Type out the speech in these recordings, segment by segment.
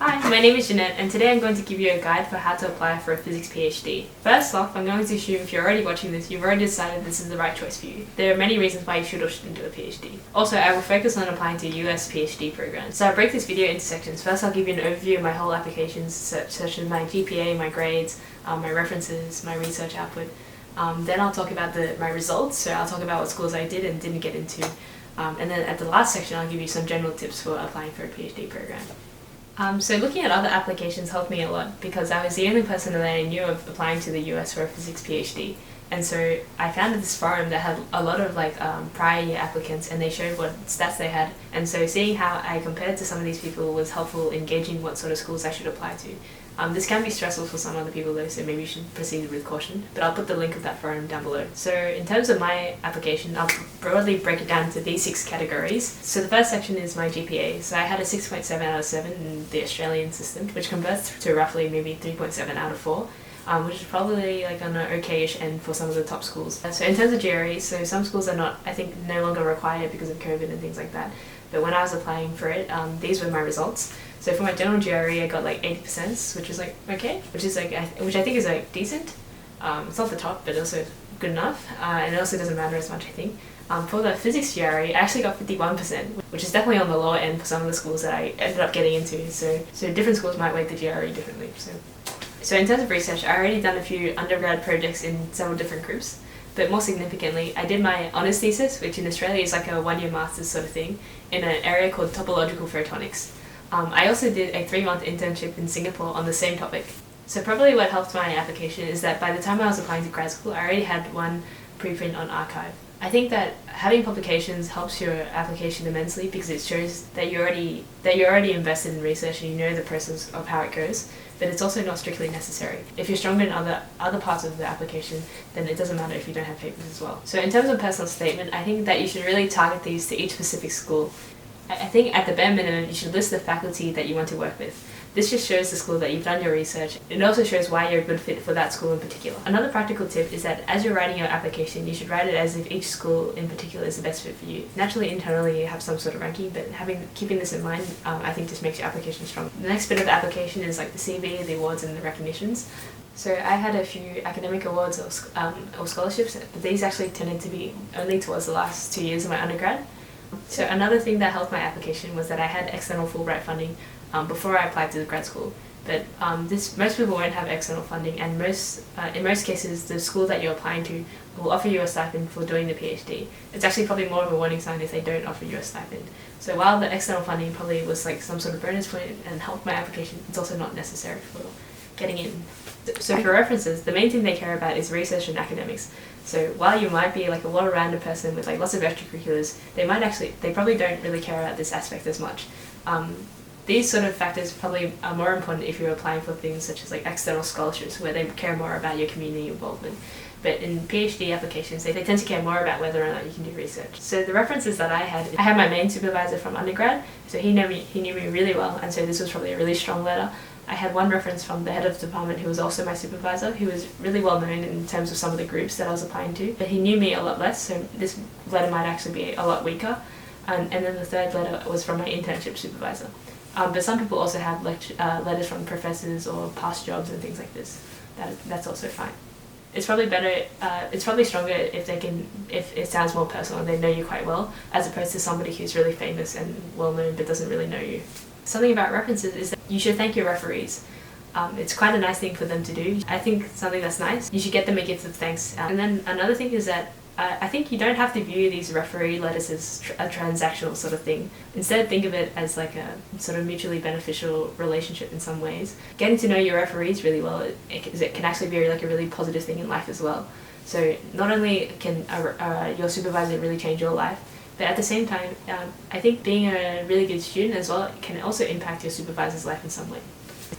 Hi, my name is Jeanette and today I'm going to give you a guide for how to apply for a physics PhD. First off, I'm going to assume if you're already watching this, you've already decided this is the right choice for you. There are many reasons why you should or shouldn't do a PhD. Also, I will focus on applying to US PhD programs. So I'll break this video into sections. First, I'll give you an overview of my whole applications, such as my GPA, my grades, my references, my research output. Then I'll talk about my results, so I'll talk about what schools I did and didn't get into. And then at the last section, I'll give you some general tips for applying for a PhD program. So looking at other applications helped me a lot because I was the only person that I knew of applying to the US for a physics PhD. And so I founded this forum that had a lot of prior year applicants, and they showed what stats they had. And so seeing how I compared to some of these people was helpful in gauging what sort of schools I should apply to. This can be stressful for some other people though, so maybe you should proceed with caution. But I'll put the link of that forum down below. So in terms of my application, I'll broadly break it down into these 6 categories. So the first section is my GPA. So I had a 6.7 out of 7 in the Australian system, which converts to roughly maybe 3.7 out of 4. Which is probably on an okay-ish end for some of the top schools. So in terms of GRE, so some schools are not, I think, no longer required because of COVID and things like that. But when I was applying for it, these were my results. So for my general GRE, I got 80%, which is okay, which I think is decent. It's not the top, but also good enough, and it also doesn't matter as much, I think. For the physics GRE, I actually got 51%, which is definitely on the lower end for some of the schools that I ended up getting into. So different schools might weight the GRE differently. So in terms of research, I already done a few undergrad projects in several different groups. But more significantly, I did my honours thesis, which in Australia is like a 1-year master's sort of thing, in an area called topological photonics. I also did a 3-month internship in Singapore on the same topic. So probably what helped my application is that by the time I was applying to grad school, I already had one preprint on archive. I think that having publications helps your application immensely because it shows that you're already invested in research and you know the process of how it goes, but it's also not strictly necessary. If you're stronger in other parts of the application, then it doesn't matter if you don't have papers as well. So in terms of personal statement, I think that you should really target these to each specific school. I think at the bare minimum, you should list the faculty that you want to work with. This just shows the school that you've done your research. It also shows why you're a good fit for that school in particular. Another practical tip is that as you're writing your application, you should write it as if each school in particular is the best fit for you. Naturally, internally, you have some sort of ranking, but keeping this in mind, I think just makes your application strong. The next bit of the application is the CV, the awards, and the recognitions. So I had a few academic awards or scholarships, but these actually tended to be only towards the last 2 years of my undergrad. So another thing that helped my application was that I had external Fulbright funding before I applied to the grad school. But most people won't have external funding, and in most cases the school that you're applying to will offer you a stipend for doing the PhD. It's actually probably more of a warning sign if they don't offer you a stipend. So while the external funding probably was some sort of bonus point and helped my application, it's also not necessary for getting in. So for references, the main thing they care about is research and academics. So while you might be a well-rounded person with lots of extracurriculars, they probably don't really care about this aspect as much. These sort of factors probably are more important if you're applying for things such as external scholarships, where they care more about your community involvement. But in PhD applications, they tend to care more about whether or not you can do research. So the references that I had my main supervisor from undergrad, so he knew me really well, and so this was probably a really strong letter. I had one reference from the head of the department who was also my supervisor, who was really well known in terms of some of the groups that I was applying to, but he knew me a lot less, so this letter might actually be a lot weaker. And then the third letter was from my internship supervisor. But some people also have letters from professors or past jobs and things like this. That's also fine. It's probably better, it's probably stronger if it sounds more personal and they know you quite well, as opposed to somebody who's really famous and well known but doesn't really know you. Something about references is that you should thank your referees. It's quite a nice thing for them to do. I think something that's nice, you should get them a gift of thanks. And then another thing is that I think you don't have to view these referee letters as a transactional sort of thing. Instead, think of it as a sort of mutually beneficial relationship in some ways. Getting to know your referees really well, it can actually be a really positive thing in life as well. So not only can your supervisor really change your life, but at the same time, I think being a really good student as well can also impact your supervisor's life in some way.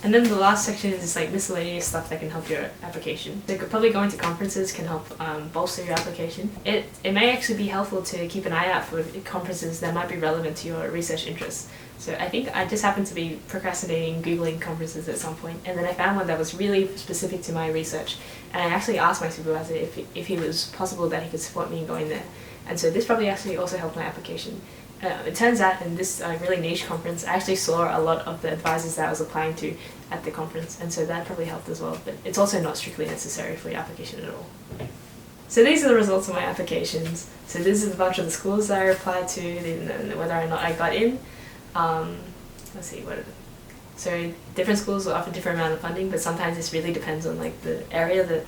And then the last section is miscellaneous stuff that can help your application. So probably going to conferences can help bolster your application. It may actually be helpful to keep an eye out for conferences that might be relevant to your research interests. So I think I just happened to be procrastinating Googling conferences at some point, and then I found one that was really specific to my research. And I actually asked my supervisor if it was possible that he could support me in going there. And so this probably actually also helped my application. It turns out in this really niche conference, I actually saw a lot of the advisors that I was applying to at the conference, and so that probably helped as well, but it's also not strictly necessary for your application at all. So these are the results of my applications. So this is a bunch of the schools that I applied to, and whether or not I got in. Let's see, so different schools will offer different amount of funding, but sometimes this really depends on like the area that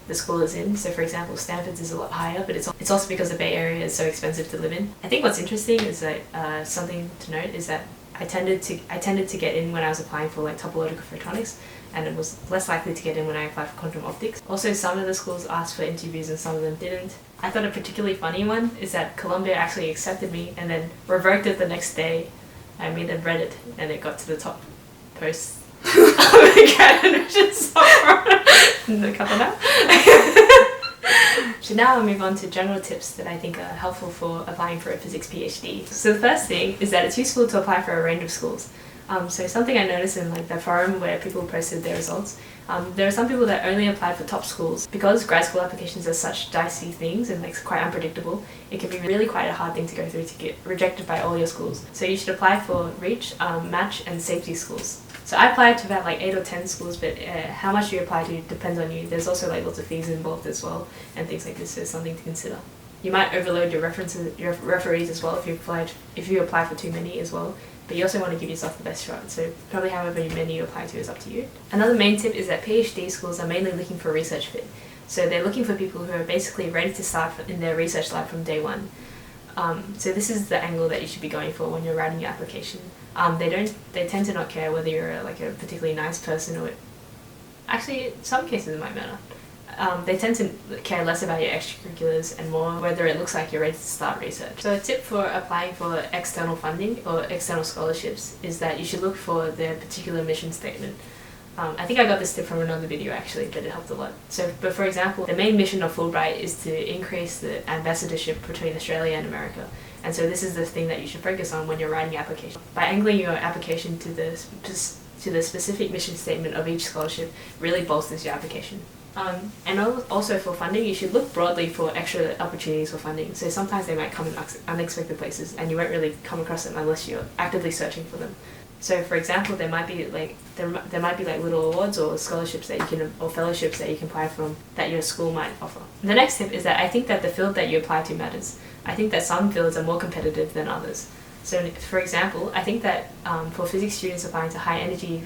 the school is in. So for example, Stanford's is a lot higher, but it's also because the Bay Area is so expensive to live in. I think what's interesting is that something to note is that I tended to get in when I was applying for like topological photonics, and it was less likely to get in when I applied for quantum optics. Also, some of the schools asked for interviews and some of them didn't. I thought a particularly funny one is that Columbia actually accepted me and then revoked it the next day. I made it Reddit and it got to the top posts of the grad admission software in the couple now. So now I'll move on to general tips that I think are helpful for applying for a physics PhD. So the first thing is that it's useful to apply for a range of schools. So something I noticed in like the forum where people posted their results, there are some people that only applied for top schools. Because grad school applications are such dicey things and like quite unpredictable, it can be really quite a hard thing to go through to get rejected by all your schools. So you should apply for reach, match and safety schools. So I applied to about like 8 or 10 schools, but how much you apply to depends on you. There's also like lots of fees involved as well and things like this, so something to consider. You might overload your referees as well if you apply for too many as well. But you also want to give yourself the best shot, so probably however many you apply to is up to you. Another main tip is that PhD schools are mainly looking for research fit. So they're looking for people who are basically ready to start in their research lab from day one. So this is the angle that you should be going for when you're writing your application. They tend to not care whether you're like a particularly nice person or... Actually, in some cases it might matter. They tend to care less about your extracurriculars and more whether it looks like you're ready to start research. So a tip for applying for external funding or external scholarships is that you should look for their particular mission statement. I think I got this tip from another video actually, but it helped a lot. But for example, the main mission of Fulbright is to increase the ambassadorship between Australia and America. And so this is the thing that you should focus on when you're writing your application. By angling your application to the specific mission statement of each scholarship really bolsters your application. And also for funding, you should look broadly for extra opportunities for funding. So sometimes they might come in unexpected places and you won't really come across them unless you're actively searching for them. So for example, there might be like little awards or scholarships that you can, or fellowships that you can apply from that your school might offer. The next tip is that I think that the field that you apply to matters. I think that some fields are more competitive than others. So for example, I think that for physics students applying to high energy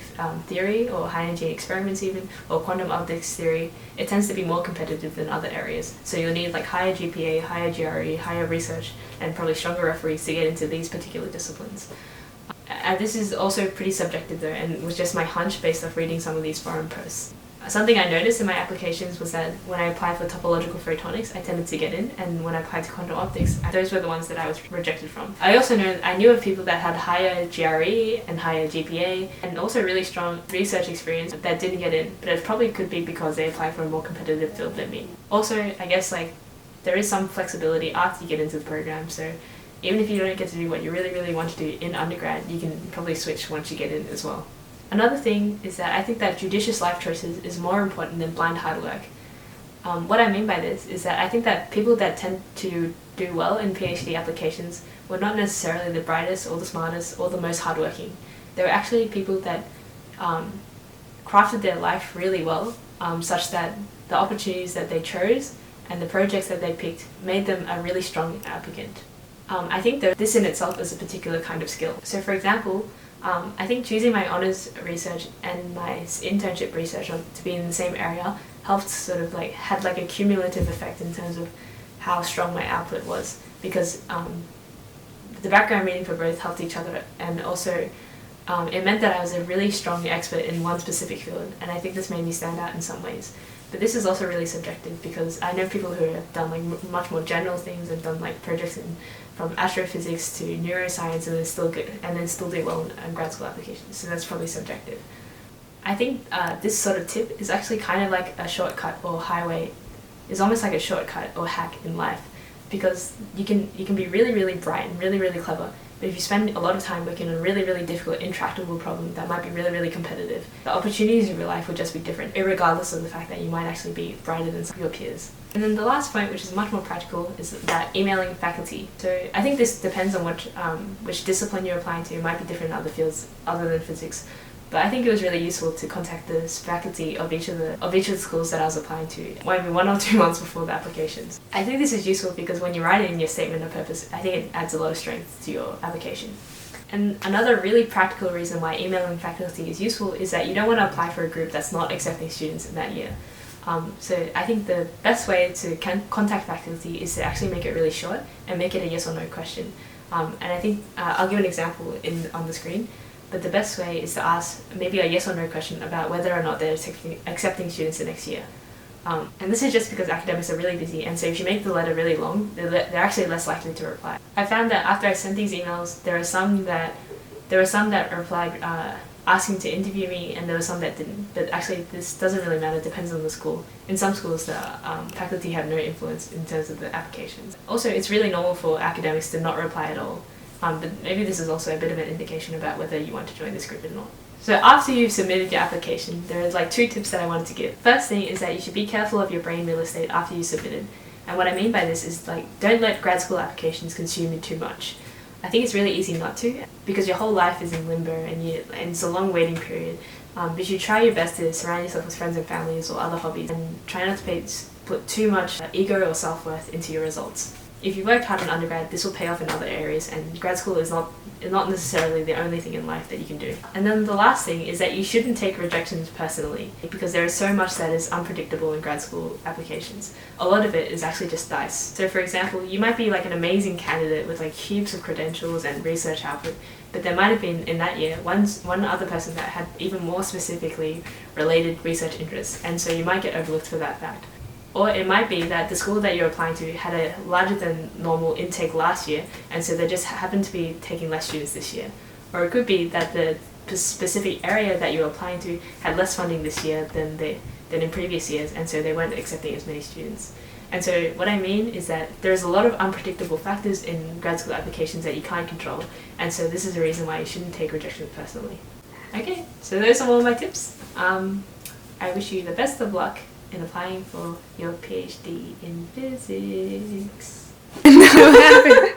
theory or high energy experiments even, or quantum optics theory, it tends to be more competitive than other areas. So you'll need like higher GPA, higher GRE, higher research, and probably stronger referees to get into these particular disciplines. And this is also pretty subjective though, and was just my hunch based off reading some of these forum posts. Something I noticed in my applications was that when I applied for topological photonics, I tended to get in, and when I applied to quantum optics, those were the ones that I was rejected from. I also knew of people that had higher GRE and higher GPA, and also really strong research experience that didn't get in, but it probably could be because they applied for a more competitive field than me. Also, I guess like there is some flexibility after you get into the program, so even if you don't get to do what you really want to do in undergrad, you can probably switch once you get in as well. Another thing is that I think that judicious life choices is more important than blind hard work. What I mean by this is that I think that people that tend to do well in PhD applications were not necessarily the brightest or the smartest or the most hardworking. They were actually people that crafted their life really well, such that the opportunities that they chose and the projects that they picked made them a really strong applicant. I think that this in itself is a particular kind of skill. So for example, I think choosing my honours research and my internship research to be in the same area helped sort of like, had like a cumulative effect in terms of how strong my output was, because the background reading for both helped each other, and also it meant that I was a really strong expert in one specific field, and I think this made me stand out in some ways. But this is also really subjective, because I know people who have done like much more general things and done like projects from astrophysics to neuroscience and then still do well in grad school applications. So that's probably subjective. I think this sort of tip is actually kind of like a shortcut or highway. It's almost like a shortcut or hack in life, because you can be really bright and really clever, But if you spend a lot of time working on a really, really difficult, intractable problem that might be really, really competitive, the opportunities in real life will just be different, regardless of the fact that you might actually be brighter than some of your peers. And then the last point, which is much more practical, is that emailing faculty. So I think this depends on which discipline you're applying to. It might be different in other fields other than physics. But I think it was really useful to contact the faculty of each of the schools that I was applying to, maybe 1 or 2 months before the applications. I think this is useful because when you write it in your statement of purpose, I think it adds a lot of strength to your application. And another really practical reason why emailing faculty is useful is that you don't want to apply for a group that's not accepting students in that year. So I think the best way to contact faculty is to actually make it really short and make it a yes or no question. And I think I'll give an example on the screen. But the best way is to ask maybe a yes or no question about whether or not they're accepting students the next year. And this is just because academics are really busy, and so if you make the letter really long, they're actually less likely to reply. I found that after I sent these emails, there were some that replied asking to interview me, and there were some that didn't. But actually, this doesn't really matter. It depends on the school. In some schools, the faculty have no influence in terms of the applications. Also, it's really normal for academics to not reply at all. But maybe this is also a bit of an indication about whether you want to join this group or not. So after you've submitted your application, there is 2 tips that I wanted to give. First thing is that you should be careful of your brain real estate after you submitted. And what I mean by this is don't let grad school applications consume you too much. I think it's really easy not to, because your whole life is in limbo and it's a long waiting period. But you try your best to surround yourself with friends and families or other hobbies, and try not to put too much ego or self-worth into your results. If you worked hard in undergrad, this will pay off in other areas, and grad school is not necessarily the only thing in life that you can do. And then the last thing is that you shouldn't take rejections personally, because there is so much that is unpredictable in grad school applications. A lot of it is actually just dice. So for example, you might be an amazing candidate with heaps of credentials and research output, but there might have been in that year one other person that had even more specifically related research interests, and so you might get overlooked for that fact. Or it might be that the school that you're applying to had a larger than normal intake last year, and so they just happened to be taking less students this year. Or it could be that the specific area that you're applying to had less funding this year than in previous years, and so they weren't accepting as many students. And so what I mean is that there's a lot of unpredictable factors in grad school applications that you can't control, and so this is a reason why you shouldn't take rejection personally. Okay, so those are all my tips. I wish you the best of luck in applying for your PhD in physics. No, what happened?